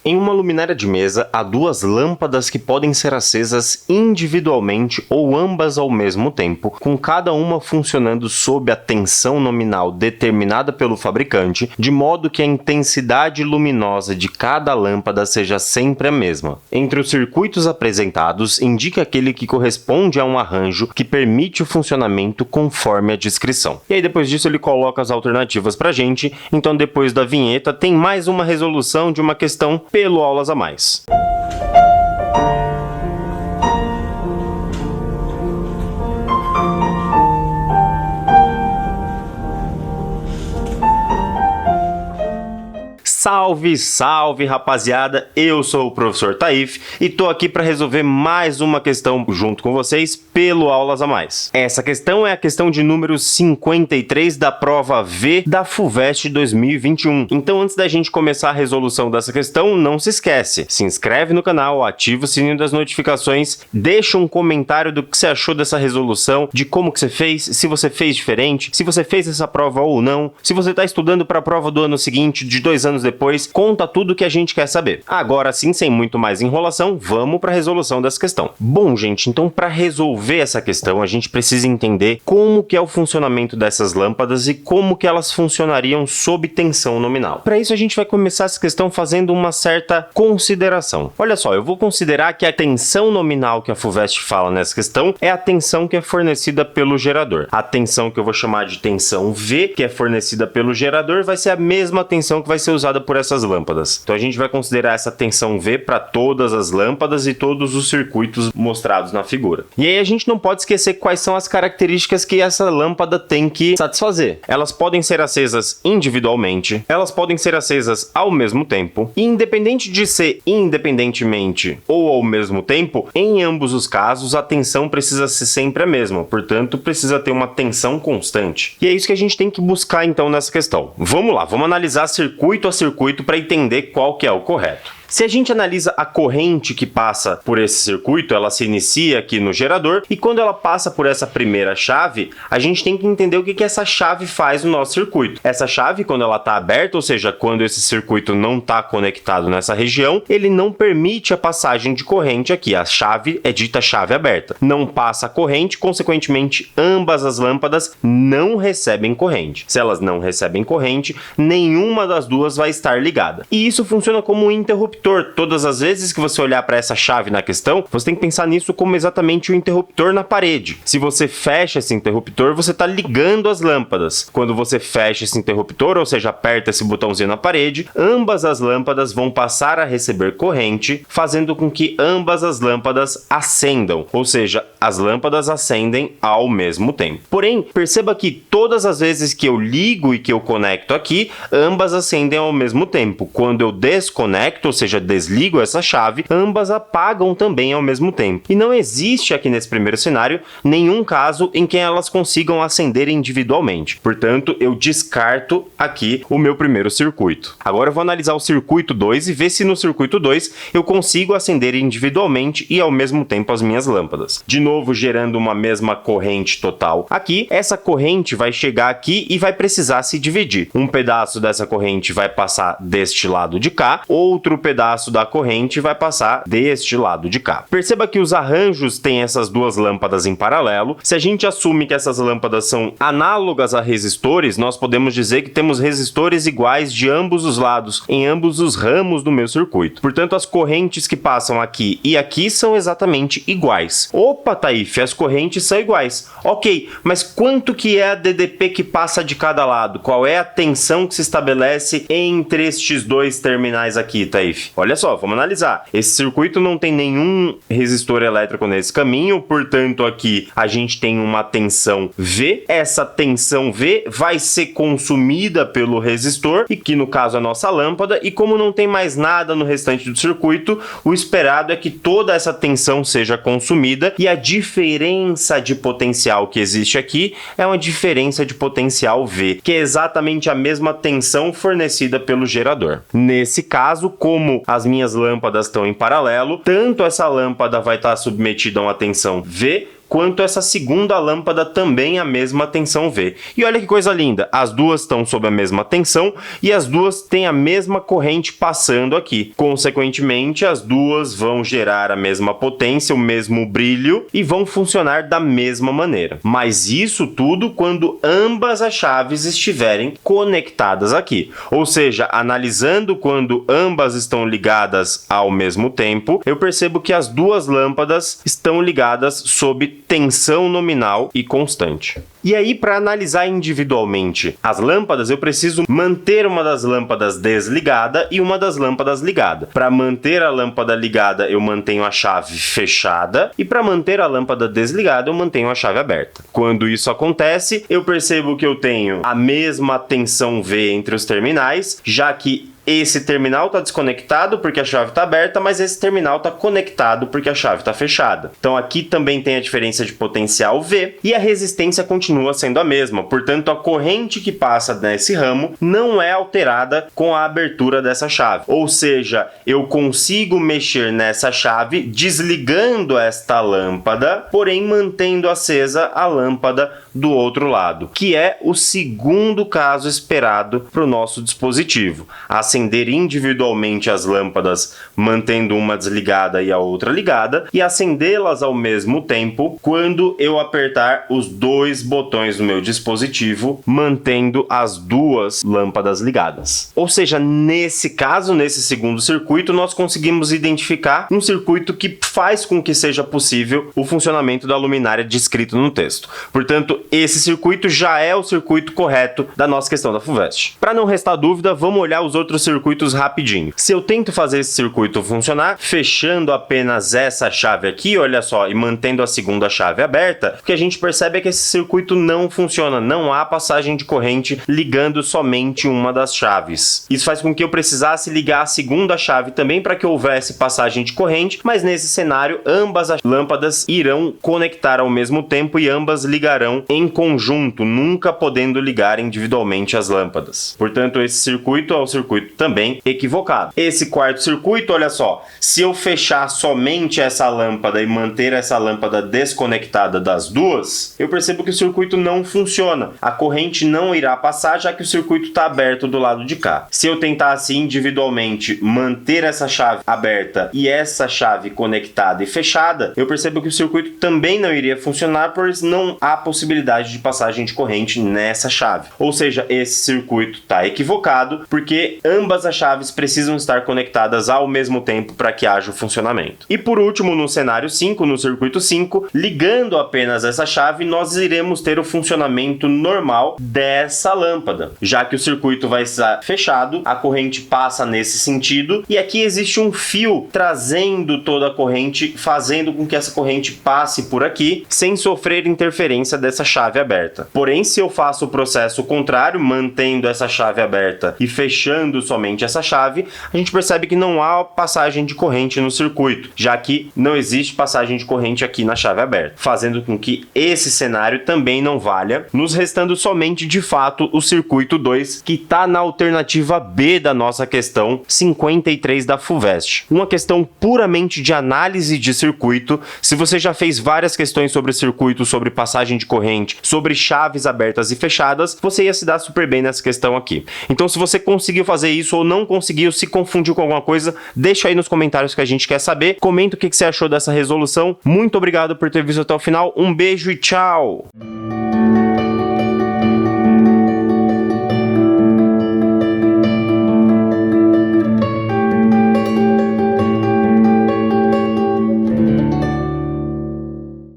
Em uma luminária de mesa, há duas lâmpadas que podem ser acesas individualmente ou ambas ao mesmo tempo, com cada uma funcionando sob a tensão nominal determinada pelo fabricante, de modo que a intensidade luminosa de cada lâmpada seja sempre a mesma. Entre os circuitos apresentados, indique aquele que corresponde a um arranjo que permite o funcionamento conforme a descrição. E aí depois disso ele coloca as alternativas pra gente, então depois da vinheta tem mais uma resolução de uma questão pelo Aulas a Mais. Salve, salve, rapaziada! Eu sou o professor Taif e tô aqui para resolver mais uma questão junto com vocês pelo Aulas a Mais. Essa questão é a questão de número 53 da prova V da FUVEST 2021. Então, antes da gente começar a resolução dessa questão, não se esquece, se inscreve no canal, ativa o sininho das notificações, deixa um comentário do que você achou dessa resolução, de como que você fez, se você fez diferente, se você fez essa prova ou não, se você está estudando para a prova do ano seguinte, de 2 anos depois, conta tudo que a gente quer saber. Agora sim, sem muito mais enrolação, vamos para a resolução dessa questão. Bom, gente, então para resolver essa questão, a gente precisa entender como que é o funcionamento dessas lâmpadas e como que elas funcionariam sob tensão nominal. Para isso, a gente vai começar essa questão fazendo uma certa consideração. Olha só, eu vou considerar que a tensão nominal que a FUVEST fala nessa questão é a tensão que é fornecida pelo gerador. A tensão que eu vou chamar de tensão V, que é fornecida pelo gerador, vai ser a mesma tensão que vai ser usada por essas lâmpadas. Então a gente vai considerar essa tensão V para todas as lâmpadas e todos os circuitos mostrados na figura. E aí a gente não pode esquecer quais são as características que essa lâmpada tem que satisfazer. Elas podem ser acesas individualmente, elas podem ser acesas ao mesmo tempo, e independente de ser independentemente ou ao mesmo tempo, em ambos os casos a tensão precisa ser sempre a mesma, portanto precisa ter uma tensão constante. E é isso que a gente tem que buscar então nessa questão. Vamos lá, vamos analisar circuito a circuito para entender qual que é o correto. Se a gente analisa a corrente que passa por esse circuito, ela se inicia aqui no gerador e quando ela passa por essa primeira chave, a gente tem que entender o que essa chave faz no nosso circuito. Essa chave, quando ela está aberta, ou seja, quando esse circuito não está conectado nessa região, ele não permite a passagem de corrente aqui. A chave é dita chave aberta. Não passa a corrente, consequentemente, ambas as lâmpadas não recebem corrente. Se elas não recebem corrente, nenhuma das duas vai estar ligada. E isso funciona como um interruptor. Todas as vezes que você olhar para essa chave na questão, você tem que pensar nisso como exatamente o interruptor na parede. Se você fecha esse interruptor, você está ligando as lâmpadas. Quando você fecha esse interruptor, ou seja, aperta esse botãozinho na parede, ambas as lâmpadas vão passar a receber corrente, fazendo com que ambas as lâmpadas acendam, ou seja, as lâmpadas acendem ao mesmo tempo. Porém, perceba que todas as vezes que eu ligo e que eu conecto aqui, ambas acendem ao mesmo tempo. Quando eu desconecto, ou seja, desligo essa chave, ambas apagam também ao mesmo tempo. E não existe aqui nesse primeiro cenário nenhum caso em que elas consigam acender individualmente. Portanto, eu descarto aqui o meu primeiro circuito. Agora eu vou analisar o circuito 2 e ver se no circuito 2 eu consigo acender individualmente e ao mesmo tempo as minhas lâmpadas. De novo, gerando uma mesma corrente total aqui, essa corrente vai chegar aqui e vai precisar se dividir. Um pedaço dessa corrente vai passar deste lado de cá, outro pedaço da corrente vai passar deste lado de cá. Perceba que os arranjos têm essas duas lâmpadas em paralelo. Se a gente assume que essas lâmpadas são análogas a resistores, nós podemos dizer que temos resistores iguais de ambos os lados, em ambos os ramos do meu circuito. Portanto, as correntes que passam aqui e aqui são exatamente iguais. Opa, Taif, as correntes são iguais. Ok, mas quanto que é a DDP que passa de cada lado? Qual é a tensão que se estabelece entre estes dois terminais aqui, Taif? Olha só, vamos analisar. Esse circuito não tem nenhum resistor elétrico nesse caminho, portanto aqui a gente tem uma tensão V. Essa tensão V vai ser consumida pelo resistor, e que no caso é a nossa lâmpada, e como não tem mais nada no restante do circuito, o esperado é que toda essa tensão seja consumida e a diferença de potencial que existe aqui é uma diferença de potencial V, que é exatamente a mesma tensão fornecida pelo gerador. Nesse caso, como as minhas lâmpadas estão em paralelo, tanto essa lâmpada vai estar submetida a uma tensão V, quanto essa segunda lâmpada também a mesma tensão V. E olha que coisa linda, as duas estão sob a mesma tensão e as duas têm a mesma corrente passando aqui. Consequentemente, as duas vão gerar a mesma potência, o mesmo brilho e vão funcionar da mesma maneira. Mas isso tudo quando ambas as chaves estiverem conectadas aqui. Ou seja, analisando quando ambas estão ligadas ao mesmo tempo, eu percebo que as duas lâmpadas estão ligadas sob tensão nominal e constante. E aí, para analisar individualmente as lâmpadas, eu preciso manter uma das lâmpadas desligada e uma das lâmpadas ligada. Para manter a lâmpada ligada, eu mantenho a chave fechada e para manter a lâmpada desligada, eu mantenho a chave aberta. Quando isso acontece, eu percebo que eu tenho a mesma tensão V entre os terminais, já que esse terminal está desconectado porque a chave está aberta, mas esse terminal está conectado porque a chave está fechada. Então aqui também tem a diferença de potencial V e a resistência continua sendo a mesma. Portanto, a corrente que passa nesse ramo não é alterada com a abertura dessa chave. Ou seja, eu consigo mexer nessa chave desligando esta lâmpada, porém mantendo acesa a lâmpada do outro lado, que é o segundo caso esperado para o nosso dispositivo. Acender individualmente as lâmpadas, mantendo uma desligada e a outra ligada, e acendê-las ao mesmo tempo quando eu apertar os dois botões do meu dispositivo, mantendo as duas lâmpadas ligadas. Ou seja, nesse caso, nesse segundo circuito, nós conseguimos identificar um circuito que faz com que seja possível o funcionamento da luminária descrito no texto. Portanto, esse circuito já é o circuito correto da nossa questão da FUVEST. Para não restar dúvida, vamos olhar os outros circuitos rapidinho. Se eu tento fazer esse circuito funcionar, fechando apenas essa chave aqui, olha só, e mantendo a segunda chave aberta, o que a gente percebe é que esse circuito não funciona, não há passagem de corrente ligando somente uma das chaves. Isso faz com que eu precisasse ligar a segunda chave também para que houvesse passagem de corrente, mas nesse cenário, ambas as lâmpadas irão conectar ao mesmo tempo e ambas ligarão em conjunto, nunca podendo ligar individualmente as lâmpadas. Portanto, esse circuito é o circuito também equivocado. Esse quarto circuito, olha só, se eu fechar somente essa lâmpada e manter essa lâmpada desconectada das duas, eu percebo que o circuito não funciona. A corrente não irá passar, já que o circuito está aberto do lado de cá. Se eu tentasse individualmente manter essa chave aberta e essa chave conectada e fechada, eu percebo que o circuito também não iria funcionar, pois não há possibilidade de passagem de corrente nessa chave. Ou seja, esse circuito está equivocado, porque ambas as chaves precisam estar conectadas ao mesmo tempo para que haja o funcionamento. E por último, no cenário 5, no circuito 5, ligando apenas essa chave, nós iremos ter o funcionamento normal dessa lâmpada, já que o circuito vai estar fechado, a corrente passa nesse sentido, e aqui existe um fio trazendo toda a corrente, fazendo com que essa corrente passe por aqui, sem sofrer interferência dessa chave aberta. Porém, se eu faço o processo contrário, mantendo essa chave aberta e fechando somente essa chave, a gente percebe que não há passagem de corrente no circuito, já que não existe passagem de corrente aqui na chave aberta, fazendo com que esse cenário também não valha, nos restando somente de fato o circuito 2, que está na alternativa B da nossa questão 53 da FUVEST. Uma questão puramente de análise de circuito. Se você já fez várias questões sobre circuito, sobre passagem de corrente, sobre chaves abertas e fechadas, você ia se dar super bem nessa questão aqui. Então, se você conseguiu fazer isso ou não conseguiu, se confundiu com alguma coisa, deixa aí nos comentários que a gente quer saber. Comenta o que você achou dessa resolução. Muito obrigado por ter visto até o final. Um beijo e tchau!